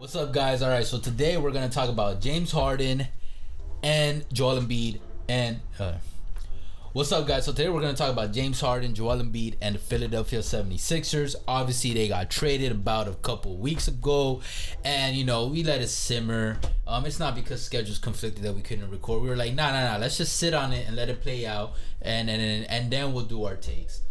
What's up, guys? All right, so today we're gonna talk about James Harden and Joel Embiid. And what's up, guys? So today we're gonna talk about James Harden, Joel Embiid, and the Philadelphia 76ers. Obviously, they got traded about a couple weeks ago, and we let it simmer. It's not because schedules conflicted that we couldn't record. We were like, nah. Let's just sit on it and let it play out, and then we'll do our takes.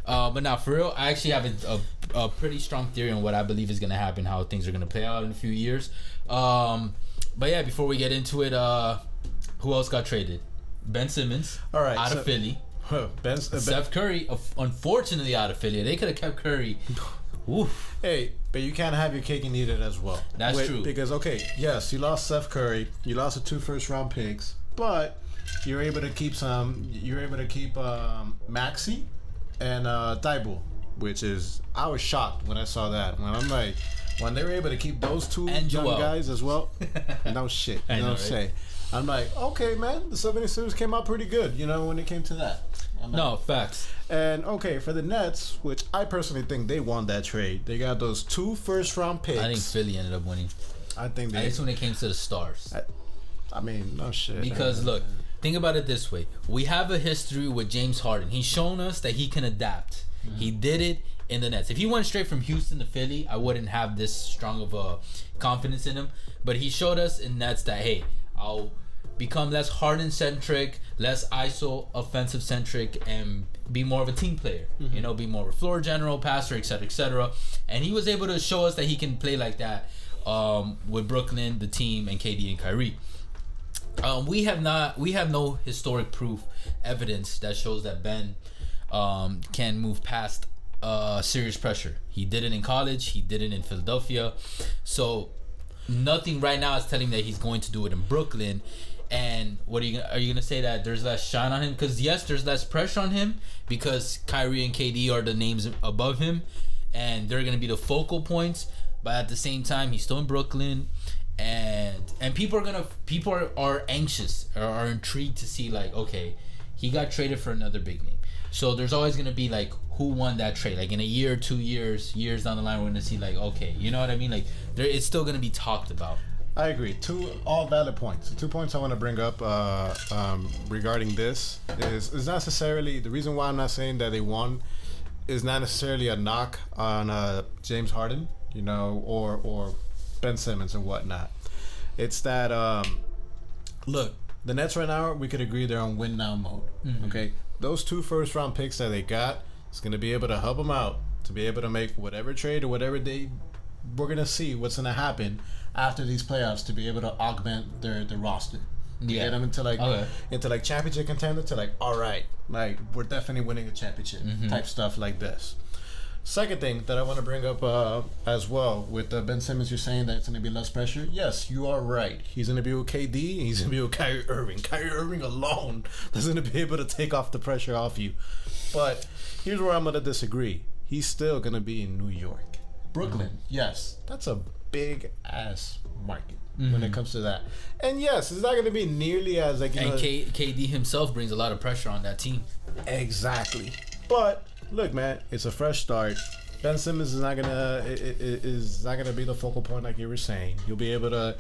But now, for real, I actually have a pretty strong theory on what I believe is going to happen, how things are going to play out in a few years. But yeah, before we get into it, who else got traded? Ben Simmons, all right, out of Philly. Steph Curry, unfortunately, out of Philly. They could have kept Curry. Oof. Hey, but you can't have your cake and eat it as well. That's true. Because, yes, you lost Steph Curry. You lost the 2 first-round picks. But you're able to keep Maxey and Thibault, which is, I was shocked when I saw that. When they were able to keep those two and young Joel guys as well, no shit. You know what I'm saying? I'm like, okay, man, the 76ers came out pretty good, when it came to that. No, facts. And, for the Nets, which I personally think they won that trade, they got those 2 first-round picks. I think Philly ended up winning. I think they... At least when it came to the stars. No shit. Because, look, think about it this way. We have a history with James Harden. He's shown us that he can adapt. Mm-hmm. He did it in the Nets. If he went straight from Houston to Philly, I wouldn't have this strong of a confidence in him. But he showed us in Nets that, hey, I'll become less Harden-centric, less ISO offensive-centric, and be more of a team player. Mm-hmm. Be more of a floor general, passer, etc., etc. And he was able to show us that he can play like that with Brooklyn, the team, and KD and Kyrie. We have no historic proof, evidence that shows that Ben can move past serious pressure. He did it in college. He did it in Philadelphia. So nothing right now is telling him that he's going to do it in Brooklyn. And are you gonna say that there's less shine on him? Because yes, there's less pressure on him because Kyrie and KD are the names above him, and they're gonna be the focal points. But at the same time, he's still in Brooklyn. And people are anxious or are intrigued to see, like, okay, he got traded for another big name. So there's always gonna be like, who won that trade? Like in a year, 2 years down the line, we're gonna see like, okay, you know what I mean? Like it's still gonna be talked about. I agree. 2 all valid points. The 2 points I want to bring up regarding this is not necessarily the reason why I'm not saying that they won is not necessarily a knock on James Harden, or Ben Simmons and whatnot. It's that look, the Nets right now, we could agree they're on win now mode. Mm-hmm. Okay, those 2 first-round picks that they got is going to be able to help them out to be able to make whatever trade or whatever we're going to see what's going to happen after these playoffs to be able to augment their roster. Yeah. Get them into championship contender to all right, we're definitely winning a championship type stuff like this. Second thing that I want to bring up as well with Ben Simmons, you're saying that it's going to be less pressure. Yes, you are right. He's going to be with KD. He's going to be with Kyrie Irving. Kyrie Irving alone is going to be able to take off the pressure off you. But here's where I'm going to disagree. He's still going to be in New York. Brooklyn, yes, that's a big-ass market when it comes to that. And yes, it's not going to be nearly as KD himself brings a lot of pressure on that team. Exactly. But look, man, it's a fresh start. Ben Simmons is not gonna be the focal point like you were saying. You'll be able to,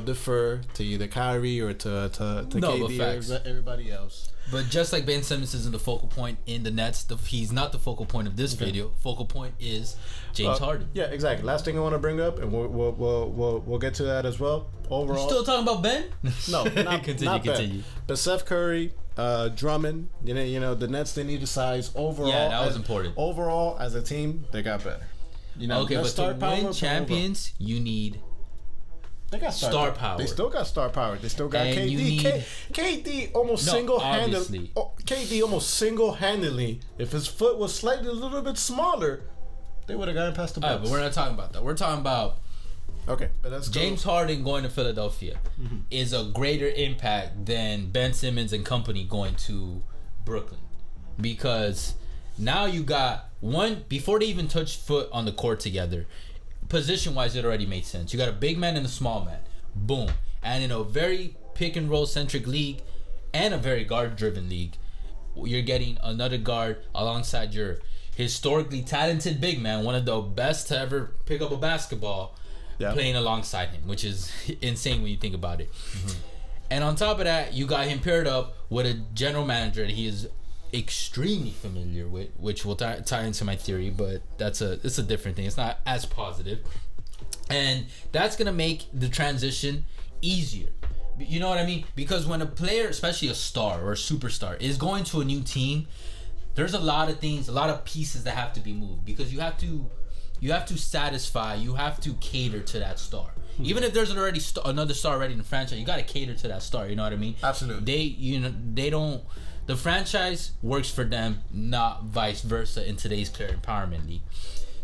defer to either Kyrie or to KD or everybody else. But just like Ben Simmons isn't the focal point in the Nets, he's not the focal point of this video. Focal point is James Harden. Yeah, exactly. Last thing I want to bring up, and we'll get to that as well. Overall, you still talking about Ben? No, not continue. Ben. But Steph Curry, Drummond, the Nets, they need to size overall. Yeah, that was important. Overall, as a team, they got better. Okay, but to win champions, you need. They got star power. They still got star power. They still got and KD. KD almost single-handedly. KD almost single-handedly. If his foot was slightly a little bit smaller, they would have gotten past the Bucks. But we're not talking about that. We're talking about. Okay, but that's James Harden going to Philadelphia is a greater impact than Ben Simmons and company going to Brooklyn, because now you got one before they even touched foot on the court together. Position-wise, it already made sense. You got a big man and a small man. Boom. And in a very pick-and-roll-centric league and a very guard-driven league, you're getting another guard alongside your historically talented big man, one of the best to ever pick up a basketball, playing alongside him, which is insane when you think about it. And on top of that, you got him paired up with a general manager that he is extremely familiar with, which will tie into my theory, but it's a different thing. It's not as positive, and that's gonna make the transition easier. You know what I mean? Because when a player, especially a star or a superstar, is going to a new team, there's a lot of things, a lot of pieces that have to be moved, because you have to satisfy, you have to cater to that star. Even if there's already another star already in the franchise, you got to cater to that star. You know what I mean? Absolutely. They don't. The franchise works for them, not vice versa in today's player empowerment league.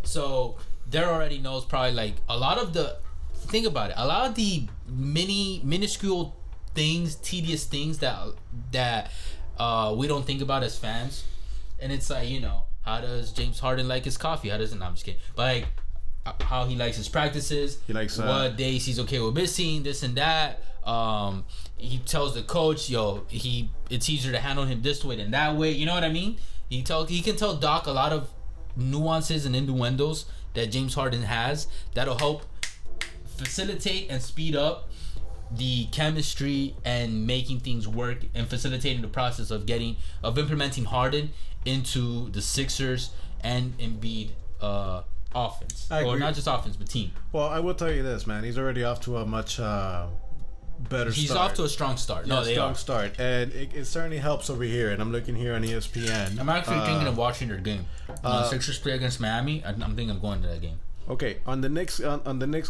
So there already knows probably like a lot of the. Think about it. A lot of the minuscule things, tedious things that we don't think about as fans, and it's like, you know, how does James Harden like his coffee? How doesn't? No, I'm just kidding. But like, how he likes his practices, he likes what days he's okay with missing, this and that. He tells the coach, yo, it's easier to handle him this way than that way. You know what I mean? He can tell Doc a lot of nuances and innuendos that James Harden has that'll help facilitate and speed up the chemistry and making things work and facilitating the process of implementing Harden into the Sixers and Embiid offense, or not just offense but team. Well, I will tell you this, man. He's already off to a much better He's start. off to a strong start. No, strong start, and it certainly helps over here. And I'm looking here on ESPN. I'm actually thinking of watching their game. Sixers play against Miami. I'm thinking of going to that game. Okay, on the next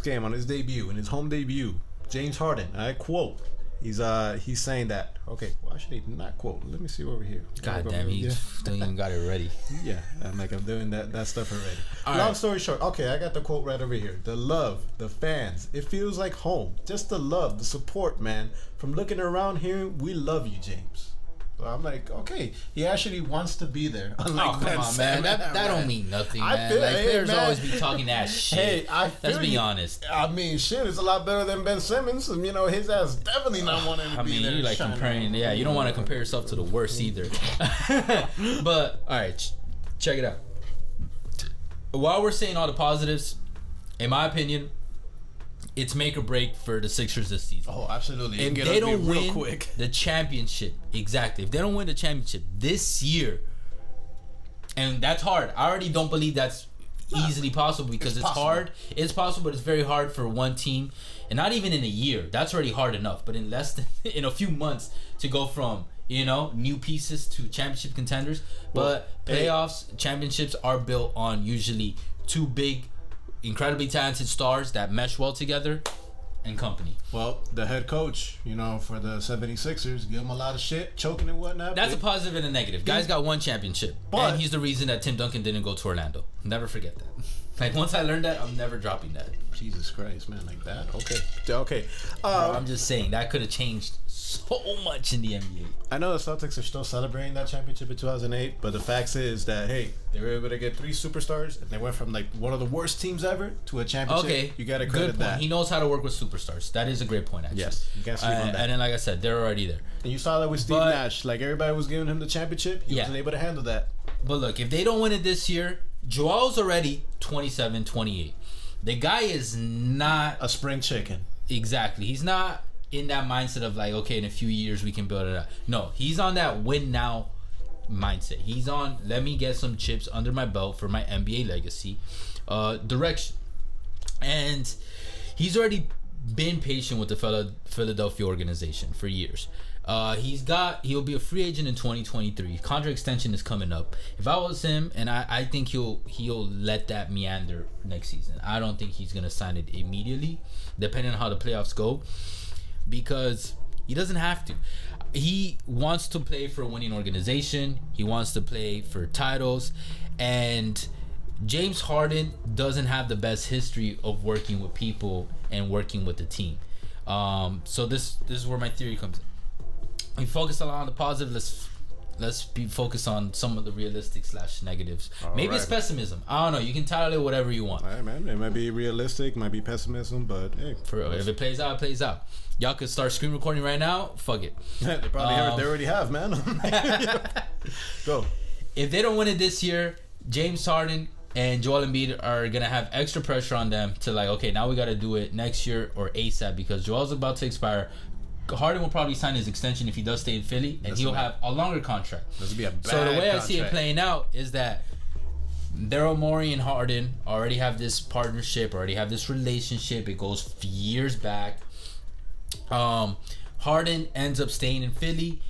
game, on his debut, in his home debut, James Harden, I quote, he's saying that. Okay, well, actually not quote. Let me see over here. God damn, he still even got it ready. Yeah, I'm doing that stuff already. All Long right. story short, okay, I got the quote right over here. The love, the fans, it feels like home. Just the love, the support, man. From looking around here, we love you, James. So I'm like, okay, he actually wants to be there. Unlike Come on, man. That don't mean nothing, man. Players always be talking that shit. Hey, let's be honest. I mean, shit, it's a lot better than Ben Simmons. And, you know, his ass definitely not wanting to be there. You like comparing, you don't want to compare yourself to the worst either. But, all right, check it out. While we're saying all the positives, in my opinion, it's make or break for the Sixers this season. Oh, absolutely. If they don't win the championship, exactly. If they don't win the championship this year, and that's hard. I already don't believe that's easily possible because it's hard. It's possible, but it's very hard for one team, and not even in a year. That's already hard enough. But in in a few months to go from new pieces to championship contenders. But playoffs, championships are built on usually two big, incredibly talented stars that mesh well together and company. Well, the head coach, for the 76ers, give him a lot of shit, choking and whatnot. That's a positive and a negative. Guy's got one championship, and he's the reason that Tim Duncan didn't go to Orlando. Never forget that. Like, once I learned that, I'm never dropping that. Jesus Christ, man, like that? Okay. Bro, I'm just saying, that could have changed so much in the NBA. I know the Celtics are still celebrating that championship in 2008, but the fact is that, hey, they were able to get 3 superstars, and they went from, like, one of the worst teams ever to a championship. Okay. You got to credit that. He knows how to work with superstars. That is a great point, actually. Yes. You can't sleep on that. And then, like I said, they're already there. And you saw that with Steve Nash. Like, everybody was giving him the championship. He wasn't able to handle that. But look, if they don't win it this year, Joel's already 27, 28. The guy is not a spring chicken. Exactly. He's not in that mindset of like, okay, in a few years we can build it up. No, he's on that win now mindset. He's on, let me get some chips under my belt for my NBA legacy direction. And he's already been patient with the Philadelphia organization for years. He'll be a free agent in 2023. Contract extension is coming up. If I was him, and I think he'll let that meander next season. I don't think he's gonna sign it immediately, depending on how the playoffs go, because he doesn't have to. He wants to play for a winning organization. He wants to play for titles, and James Harden doesn't have the best history of working with people and working with the team. So this is where my theory comes in. We focus a lot on the positive. Let's be focused on some of the realistic / negatives. Maybe it's pessimism. I don't know. You can title it whatever you want. All right, man. It might be realistic, might be pessimism, but hey, for real, if it plays out, it plays out. Y'all could start screen recording right now. Fuck it. They probably they already have, man. Go. If they don't win it this year, James Harden and Joel Embiid are gonna have extra pressure on them to like, okay, now we gotta do it next year or ASAP because Joel's about to expire. Harden will probably sign his extension if he does stay in Philly, and he'll have a longer contract. This would be a bad So the way contract. I see it playing out is that Daryl Morey and Harden already have this partnership, already have this relationship. It goes years back. Harden ends up staying in Philly.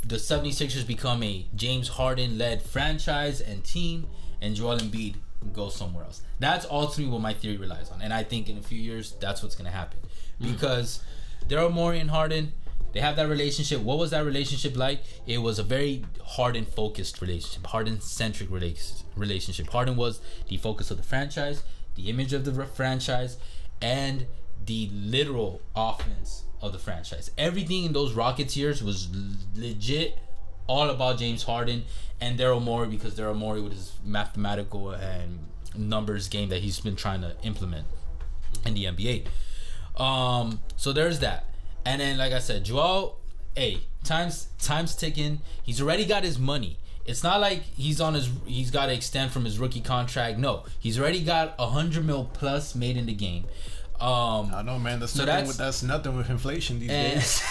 The 76ers become a James Harden-led franchise and team, and Joel Embiid goes somewhere else. That's ultimately what my theory relies on, and I think in a few years that's what's going to happen. Because Daryl Morey and Harden, they have that relationship. What was that relationship like? It was a very Harden-focused relationship, Harden-centric relationship. Harden was the focus of the franchise, the image of the franchise, and the literal offense of the franchise. Everything in those Rockets years was legit all about James Harden and Daryl Morey, because Daryl Morey with his mathematical and numbers game that he's been trying to implement in the NBA. So there's that. And then, like I said, Joel, time's ticking. He's already got his money. It's not like he's got to extend from his rookie contract. No, he's already got $100 million plus made in the game. I know, man. That's nothing with inflation these days.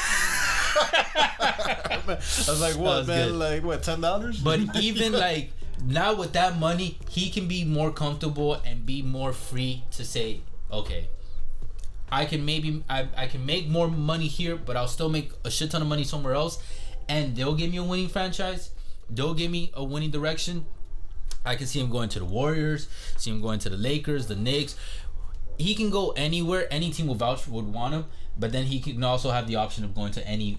I was like, what, man? Good. Like, what, $10? But even like now with that money, he can be more comfortable and be more free to say, okay, I can make more money here, but I'll still make a shit ton of money somewhere else, and they'll give me a winning franchise. They'll give me a winning direction. I can see him going to the Warriors, see him going to the Lakers, the Knicks. He can go anywhere. Any team would want him, but then he can also have the option of going to any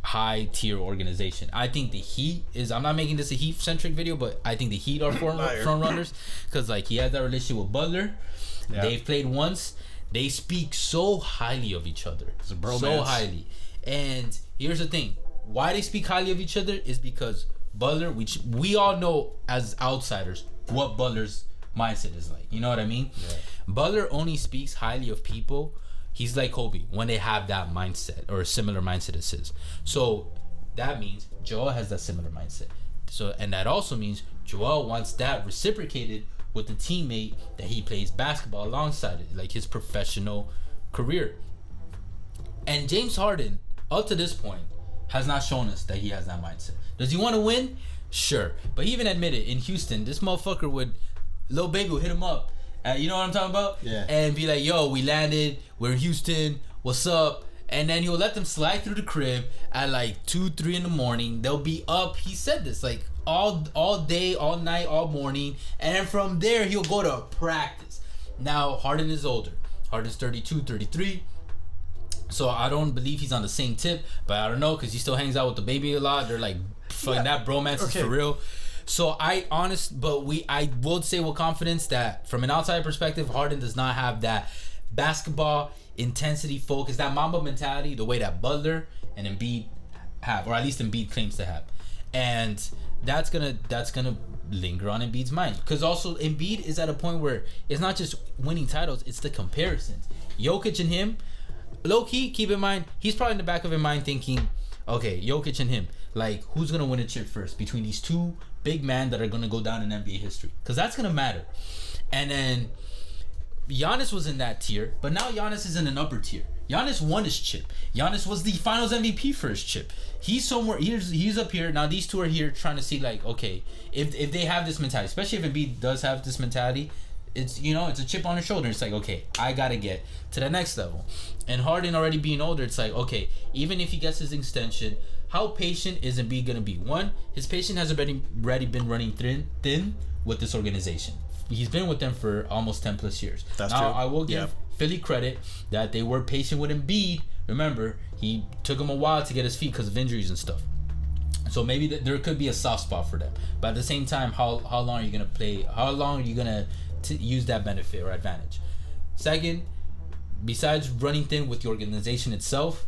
high tier organization. I think the Heat is. I'm not making this a Heat centric video, but I think the Heat are front runners because like he has that relationship with Butler. Yeah. They've played once. They speak so highly of each other, so highly. And here's the thing: why they speak highly of each other is because Butler. We all know as outsiders what Butler's mindset is like. You know what I mean? Yeah. Butler only speaks highly of people. He's like Kobe when they have that mindset or a similar mindset as his. So that means Joel has that similar mindset. So, and that also means Joel wants that reciprocated with the teammate that he plays basketball alongside it, like his professional career. And James Harden, up to this point, has not shown us that he has that mindset. Does he want to win? Sure. But he even admitted in Houston, this motherfucker Lil Baby would hit him up. You know what I'm talking about? Yeah. And be like, yo, we landed. We're in Houston. What's up? And then he'll let them slide through the crib at like 2, 3 in the morning. They'll be up. He said this like all day, all night, all morning. And then from there, he'll go to practice. Now, Harden is older. Harden's 32, 33. So I don't believe he's on the same tip. But I don't know because he still hangs out with the baby a lot. They're like, fucking that bromance is for real. So I will say with confidence that from an outside perspective, Harden does not have that basketball intensity focus, that Mamba mentality, the way that Butler and Embiid have, or at least Embiid claims to have. And that's gonna linger on Embiid's mind. Because also Embiid is at a point where it's not just winning titles, it's the comparisons. Jokic and him, low-key, keep in mind, he's probably in the back of his mind thinking, okay, Jokic and him, like, who's gonna win a chip first between these two big men that are gonna go down in NBA history? Because that's gonna matter. And then Giannis was in that tier, but now Giannis is in an upper tier. Giannis won his chip. Giannis was the Finals MVP for his chip. He's somewhere. He's up here now. These two are here trying to see like, okay, if they have this mentality, especially if Embiid does have this mentality, it's it's a chip on his shoulder. It's like, okay, I gotta get to the next level. And Harden already being older, it's like, okay, even if he gets his extension, how patient is Embiid gonna be? One, his patience has already been running thin with this organization. He's been with them for almost 10 plus years. That's now, true. I will give Philly credit that they were patient with Embiid. Remember, he took him a while to get his feet because of injuries and stuff. So maybe there could be a soft spot for them. But at the same time, how long are you gonna play? How long are you gonna use that benefit or advantage? Second, besides running thin with the organization itself,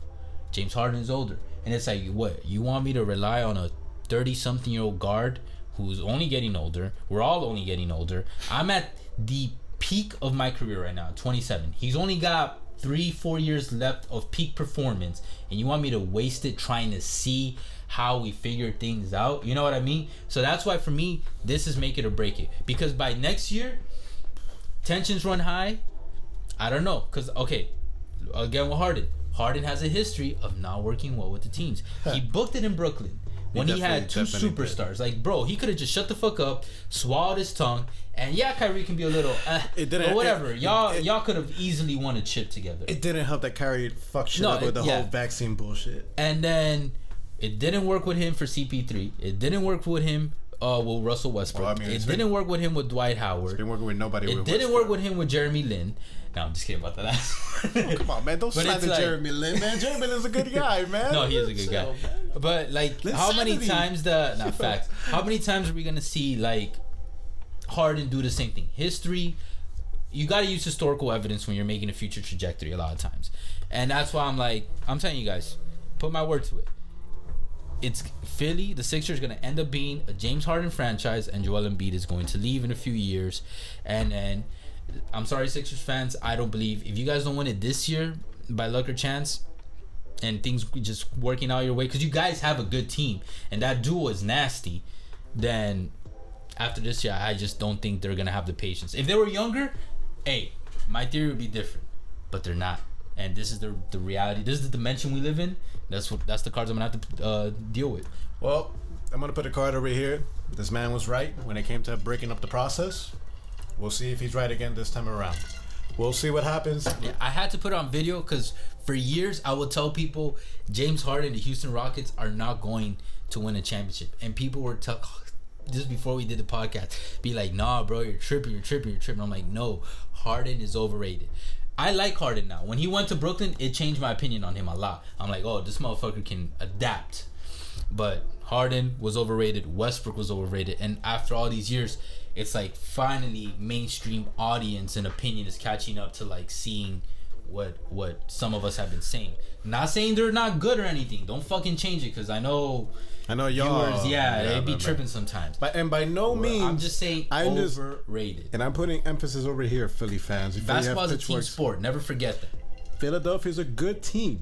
James Harden is older, and it's like, what? You want me to rely on a 30-something-year-old guard who's only getting older? We're all only getting older. I'm at the peak of my career right now, 27. He's only got 3-4 years left of peak performance, and you want me to waste it trying to see how we figure things out? You know what I mean? So that's why for me, this is make it or break it. Because by next year, tensions run high, I don't know. Because, okay, again with Harden. Harden has a history of not working well with the teams. He booked it in Brooklyn when he had two superstars. Like, bro, he could have just shut the fuck up, swallowed his tongue, and yeah, Kyrie can be a little, but whatever. Y'all could have easily won a chip together. It didn't help that Kyrie fucked shit up with the whole vaccine bullshit. And then it didn't work with him for CP3. It didn't work with him with Russell Westbrook. Well, I mean, it didn't work with him with Dwight Howard. It's been working with nobody. It didn't work with him with Jeremy Lin. No, I'm just kidding about that. Come on, man. Don't slander Jeremy Lin, man. Jeremy Lin's a good guy, man. No, he is a good guy. But, like, how many times how many times are we going to see, like, Harden do the same thing? History, you got to use historical evidence when you're making a future trajectory a lot of times. And that's why I'm telling you guys, put my word to it. It's Philly, the Sixers, going to end up being a James Harden franchise, and Joel Embiid is going to leave in a few years. And I'm sorry, Sixers fans, I don't believe, if you guys don't win it this year by luck or chance, and things just working out your way, because you guys have a good team, and that duo is nasty, then after this year, I just don't think they're going to have the patience. If they were younger, hey, my theory would be different, but they're not. And this is the reality. This is the dimension we live in. That's the cards I'm going to have to deal with. Well, I'm going to put a card over here. This man was right when it came to breaking up the process. We'll see if he's right again this time around. We'll see what happens. Yeah, I had to put it on video because for years I would tell people James Harden and the Houston Rockets are not going to win a championship. And people were just before we did the podcast, be like, nah, bro, you're tripping. I'm like, no, Harden is overrated. I like Harden now. When he went to Brooklyn, it changed my opinion on him a lot. I'm like, oh, this motherfucker can adapt. But Harden was overrated. Westbrook was overrated. And after all these years, it's like finally mainstream audience and opinion is catching up to like seeing what some of us have been saying. Not saying they're not good or anything. Don't fucking change it, because I know y'all viewers, they be tripping sometimes. But by no means, I'm just saying overrated. And I'm putting emphasis over here, Philly fans. Basketball is a team sport. Never forget that. Philadelphia's a good team.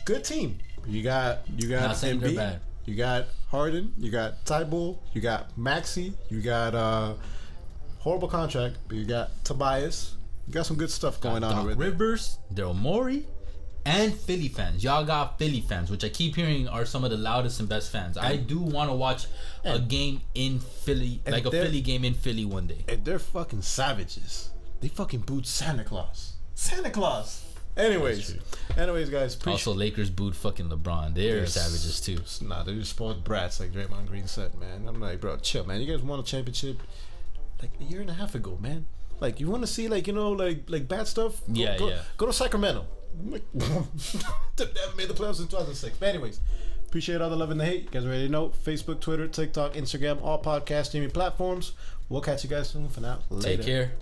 Good team. You got not saying they're bad. You got Harden, you got Tybull, you got Maxey, you got horrible contract, but you got Tobias. You got some good stuff going on over there. Rivers, Daryl Morey, and Philly fans. Y'all got Philly fans, which I keep hearing are some of the loudest and best fans. I do want to watch a game in Philly, like a Philly game in Philly one day. And they're fucking savages. They fucking booed Santa Claus. Anyways, guys. Also, Lakers booed fucking LeBron. They're savages too. Nah, they're just spoiled brats, like Draymond Green said, man. I'm like, bro, chill, man. You guys won a championship like a year and a half ago, man. Like, you want to see, like, you know, like bad stuff? Go to Sacramento. They haven't made the playoffs in 2006. But anyways, appreciate all the love and the hate. You guys already know. Facebook, Twitter, TikTok, Instagram, all podcast streaming platforms. We'll catch you guys soon. For now, later. Take care.